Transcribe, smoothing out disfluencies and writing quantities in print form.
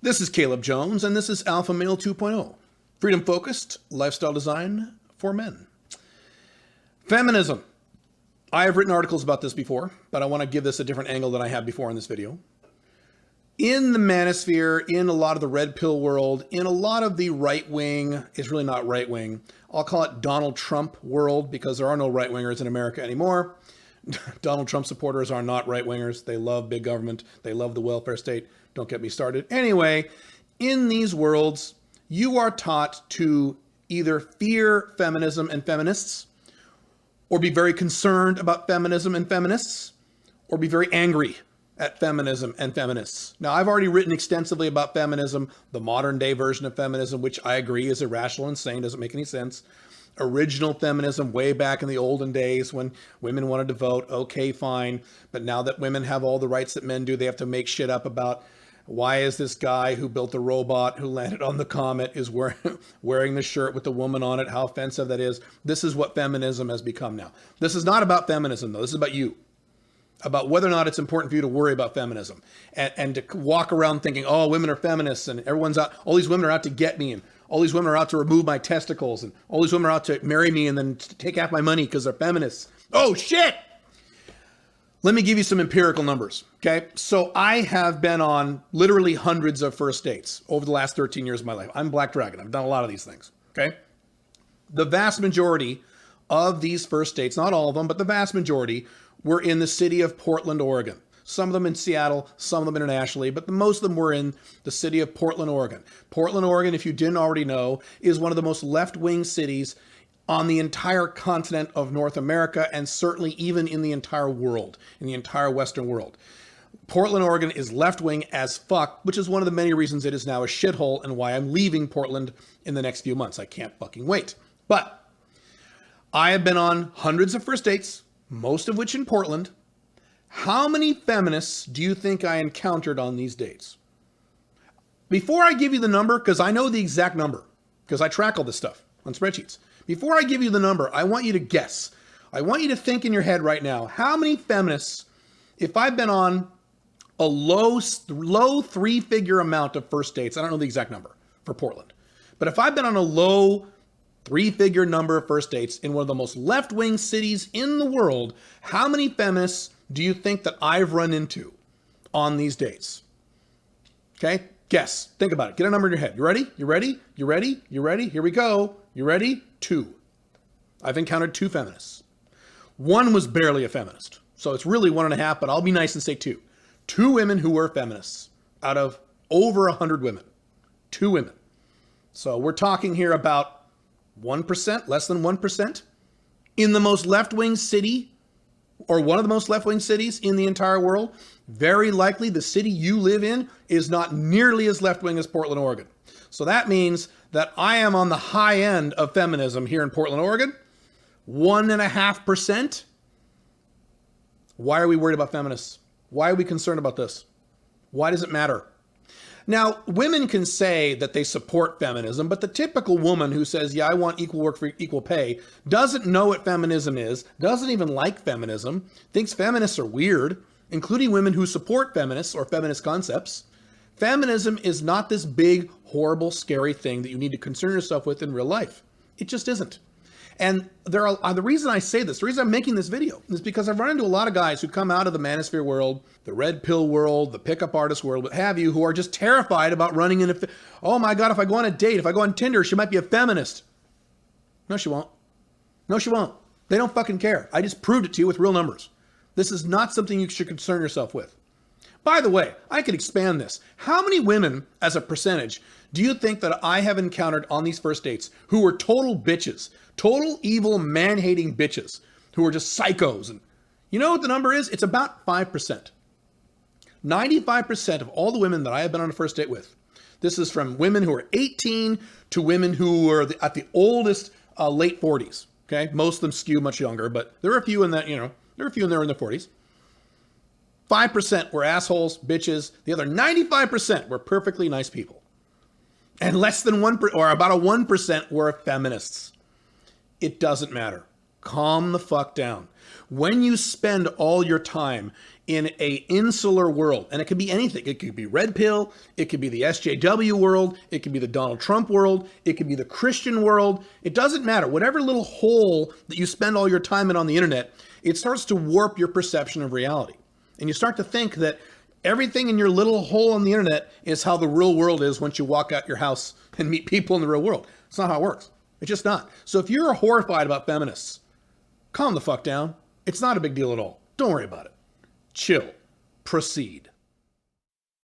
This is Caleb Jones, and this is Alpha Male 2.0, freedom-focused lifestyle design for men. Feminism. I have written articles about this before, but I want to give this a different angle than I have before in this video. In the manosphere, in a lot of the red pill world, in a lot of the right-wing, it's really not right-wing, I'll call it Donald Trump world, because there are no right-wingers in America anymore. Donald Trump supporters are not right-wingers. They love big government. They love the welfare state. Don't get me started. Anyway, in these worlds, you are taught to either fear feminism and feminists, or be very concerned about feminism and feminists, or be very angry at feminism and feminists. Now, I've already written extensively about feminism, the modern day version of feminism, which I agree is irrational and insane, doesn't make any sense. Original feminism way back in the olden days when women wanted to vote, okay, fine. But now that women have all the rights that men do, they have to make shit up about why is this guy who built the robot who landed on the comet is wearing the shirt with the woman on it, how offensive that is. This is what feminism has become now. This is not about feminism, though. This is about you. About whether or not it's important for you to worry about feminism and to walk around thinking, oh, women are feminists and everyone's out, all these women are out to get me, and all these women are out to remove my testicles, and all these women are out to marry me and then take half my money because they're feminists. Oh, shit! Let me give you some empirical numbers, okay? So I have been on literally hundreds of first dates over the last 13 years of my life. I'm Black Dragon. I've done a lot of these things, okay? The vast majority of these first dates, not all of them, but the vast majority, were in the city of Portland, Oregon. Some of them in Seattle, some of them internationally, but most of them were in the city of Portland, Oregon. Portland, Oregon, if you didn't already know, is one of the most left-wing cities on the entire continent of North America, and certainly even in the entire world, in the entire Western world. Portland, Oregon is left-wing as fuck, which is one of the many reasons it is now a shithole and why I'm leaving Portland in the next few months. I can't fucking wait. But I have been on hundreds of first dates, most of which in Portland. How many feminists do you think I encountered on these dates? Before I give you the number, because I know the exact number, because I track all this stuff on spreadsheets. Before I give you the number, I want you to guess. I want you to think in your head right now, how many feminists, if I've been on a low three-figure amount of first dates, I don't know the exact number for Portland, but if I've been on a low three-figure number of first dates in one of the most left-wing cities in the world, how many feminists do you think that I've run into on these dates? Okay, guess. Think about it. Get a number in your head. You ready? You ready? You ready? You ready? Here we go. You ready? 2. I've encountered 2 feminists. One was barely a feminist, so it's really 1.5, but I'll be nice and say 2. 2 women who were feminists out of over 100 women. 2 women. So we're talking here about 1%, less than 1%, in the most left-wing city, or one of the most left-wing cities in the entire world. Very likely the city you live in is not nearly as left-wing as Portland, Oregon. So that means that I am on the high end of feminism here in Portland, Oregon. 1.5%. Why are we worried about feminists? Why are we concerned about this? Why does it matter? Now, women can say that they support feminism, but the typical woman who says, yeah, I want equal work for equal pay, doesn't know what feminism is, doesn't even like feminism, thinks feminists are weird, including women who support feminists or feminist concepts. Feminism is not this big, horrible, scary thing that you need to concern yourself with in real life. It just isn't. And the reason I say this, the reason I'm making this video is because I've run into a lot of guys who come out of the manosphere world, the red pill world, the pickup artist world, what have you, who are just terrified about running in oh my God, if I go on a date, if I go on Tinder, she might be a feminist. No, she won't. No, she won't. They don't fucking care. I just proved it to you with real numbers. This is not something you should concern yourself with. By the way, I could expand this. How many women, as a percentage, do you think that I have encountered on these first dates who were total bitches, total evil, man-hating bitches, who are just psychos? And you know what the number is? It's about 5%. 95% of all the women that I have been on a first date with, this is from women who are 18 to women who are at the oldest late 40s. Okay, most of them skew much younger, but there are a few in that, there are a few in there in their 40s. 5% were assholes, bitches. The other 95% were perfectly nice people. And less than 1%, or about a 1% were feminists. It doesn't matter. Calm the fuck down. When you spend all your time in a insular world. And it could be anything. It could be red pill. It could be the SJW world. It could be the Donald Trump world. It could be the Christian world. It doesn't matter. Whatever little hole that you spend all your time in on the internet, it starts to warp your perception of reality. And you start to think that everything in your little hole on the internet is how the real world is once you walk out your house and meet people in the real world. It's not how it works. It's just not. So if you're horrified about feminists, calm the fuck down. It's not a big deal at all. Don't worry about it. Chill. Proceed.